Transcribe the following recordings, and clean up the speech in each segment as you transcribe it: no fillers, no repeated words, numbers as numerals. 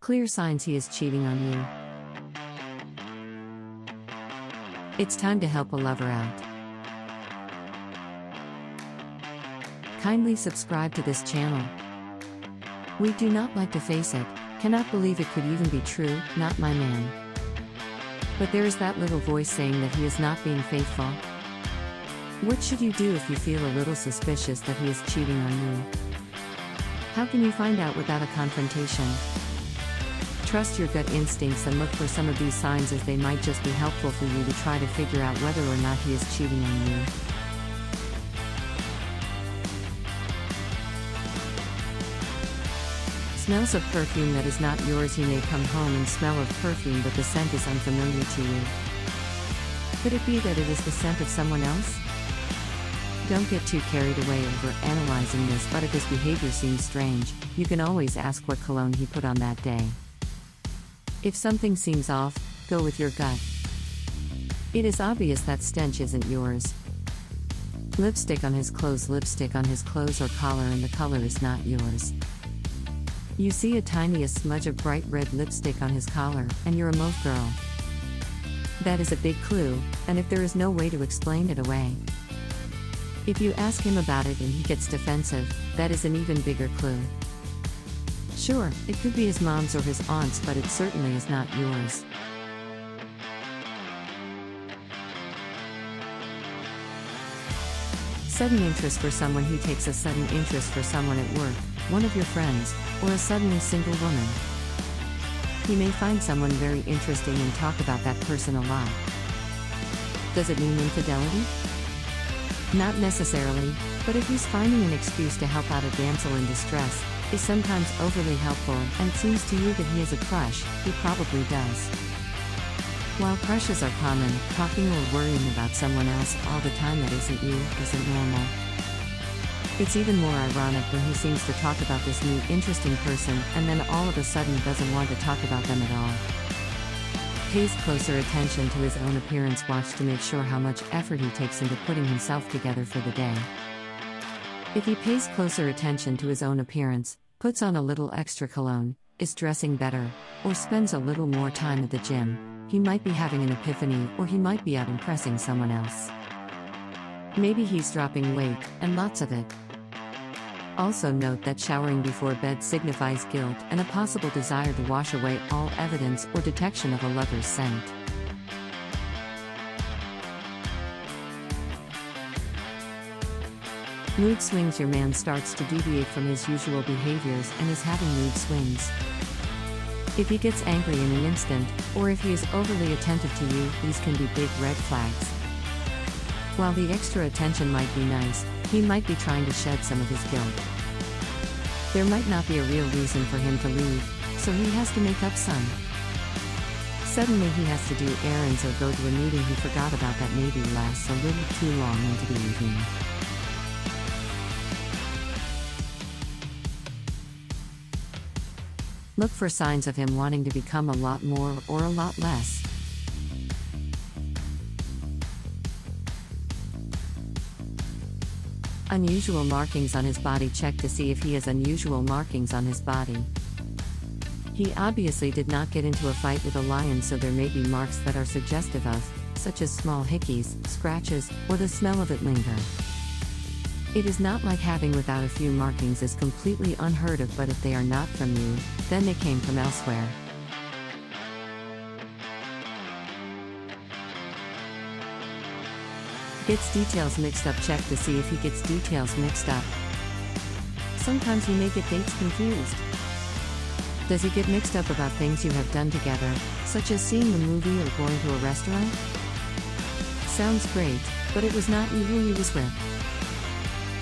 Clear signs he is cheating on you. It's time to help a lover out. Kindly subscribe to this channel. We do not like to face it, cannot believe it could even be true, not my man. But there is that little voice saying that he is not being faithful. What should you do if you feel a little suspicious that he is cheating on you? How can you find out without a confrontation? Trust your gut instincts and look for some of these signs, as they might just be helpful for you to try to figure out whether or not he is cheating on you. Smells of perfume that is not yours. You may come home and smell of perfume, but the scent is unfamiliar to you. Could it be that it is the scent of someone else? Don't get too carried away over analyzing this, but if his behavior seems strange, you can always ask what cologne he put on that day. If something seems off, go with your gut. It is obvious that stench isn't yours. Lipstick on his clothes or collar, and the color is not yours. You see a tiniest smudge of bright red lipstick on his collar, and you're a mauve girl. That is a big clue, and if there is no way to explain it away. If you ask him about it and he gets defensive, that is an even bigger clue. Sure, it could be his mom's or his aunt's, but it certainly is not yours. Sudden interest for someone. He takes a sudden interest for someone at work, one of your friends, or a suddenly single woman. He may find someone very interesting and talk about that person a lot. Does it mean infidelity? Not necessarily, but if he's finding an excuse to help out a damsel in distress, is sometimes overly helpful, and it seems to you that he has a crush, he probably does. While crushes are common, talking or worrying about someone else all the time that isn't you isn't normal. It's even more ironic when he seems to talk about this new interesting person and then all of a sudden doesn't want to talk about them at all. Pays closer attention to his own appearance. Watch to make sure how much effort he takes into putting himself together for the day. If he pays closer attention to his own appearance, puts on a little extra cologne, is dressing better, or spends a little more time at the gym, he might be having an epiphany, or he might be out impressing someone else. Maybe he's dropping weight, and lots of it. Also note that showering before bed signifies guilt and a possible desire to wash away all evidence or detection of a lover's scent. Mood swings. Your man starts to deviate from his usual behaviors and is having mood swings. If he gets angry in an instant, or if he is overly attentive to you, these can be big red flags. While the extra attention might be nice, he might be trying to shed some of his guilt. There might not be a real reason for him to leave, so he has to make up some. Suddenly he has to do errands or go to a meeting he forgot about that maybe lasts a little too long into the evening. Look for signs of him wanting to become a lot more or a lot less. Unusual markings on his body. Check to see if he has unusual markings on his body. He obviously did not get into a fight with a lion, so there may be marks that are suggestive of, such as small hickeys, scratches, or the smell of it linger. It is not like having without a few markings is completely unheard of, but if they are not from you, then they came from elsewhere. Gets details mixed up. Check to see if he gets details mixed up. Sometimes you may get dates confused. Does he get mixed up about things you have done together, such as seeing the movie or going to a restaurant? Sounds great, but it was not you who he was with.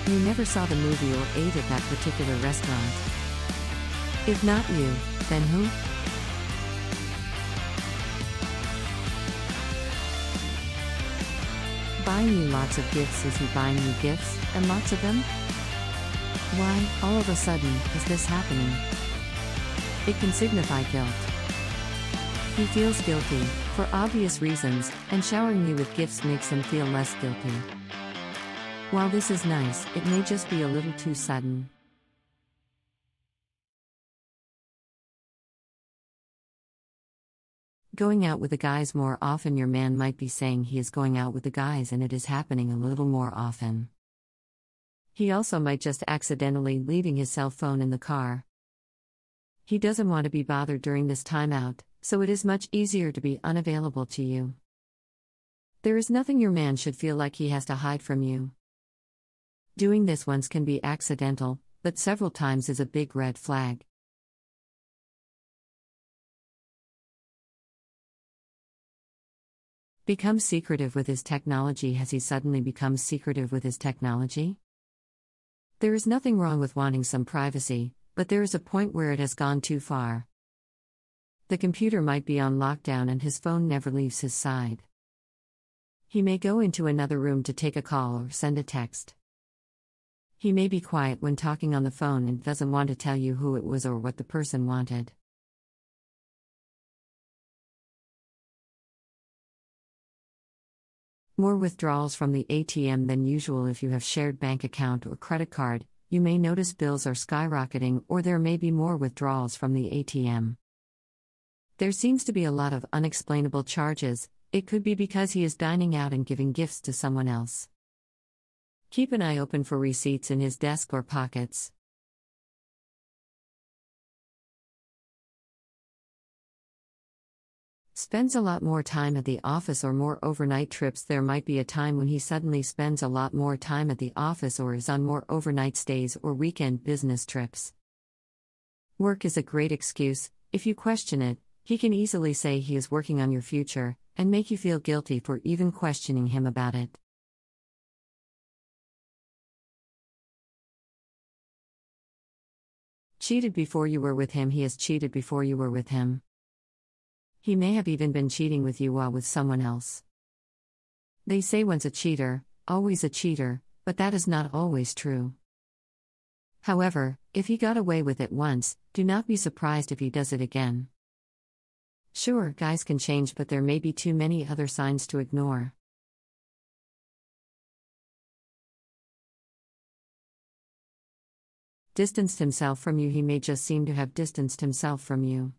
You never saw the movie or ate at that particular restaurant. If not you, then who? Buying you lots of gifts. Is he buying you gifts, and lots of them? Why, all of a sudden, is this happening? It can signify guilt. He feels guilty, for obvious reasons, and showering you with gifts makes him feel less guilty. While this is nice, it may just be a little too sudden. Going out with the guys more often. Your man might be saying he is going out with the guys and it is happening a little more often. He also might just accidentally leaving his cell phone in the car. He doesn't want to be bothered during this time out, so it is much easier to be unavailable to you. There is nothing your man should feel like he has to hide from you. Doing this once can be accidental, but several times is a big red flag. Become secretive with his technology. Has he suddenly become secretive with his technology? There is nothing wrong with wanting some privacy, but there is a point where it has gone too far. The computer might be on lockdown and his phone never leaves his side. He may go into another room to take a call or send a text. He may be quiet when talking on the phone and doesn't want to tell you who it was or what the person wanted. More withdrawals from the ATM than usual. If you have shared bank account or credit card, you may notice bills are skyrocketing, or there may be more withdrawals from the ATM. There seems to be a lot of unexplainable charges. It could be because he is dining out and giving gifts to someone else. Keep an eye open for receipts in his desk or pockets. Spends a lot more time at the office or more overnight trips. There might be a time when he suddenly spends a lot more time at the office or is on more overnight stays or weekend business trips. Work is a great excuse. If you question it, he can easily say he is working on your future, and make you feel guilty for even questioning him about it. Cheated before you were with him. He has cheated before you were with him. He may have even been cheating with you while with someone else. They say once a cheater, always a cheater, but that is not always true. However, if he got away with it once, do not be surprised if he does it again. Sure, guys can change, but there may be too many other signs to ignore. Distanced himself from you. He may just seem to have distanced himself from you.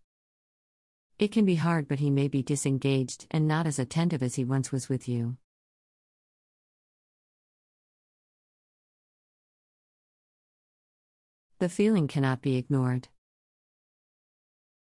It can be hard, but he may be disengaged and not as attentive as he once was with you. The feeling cannot be ignored.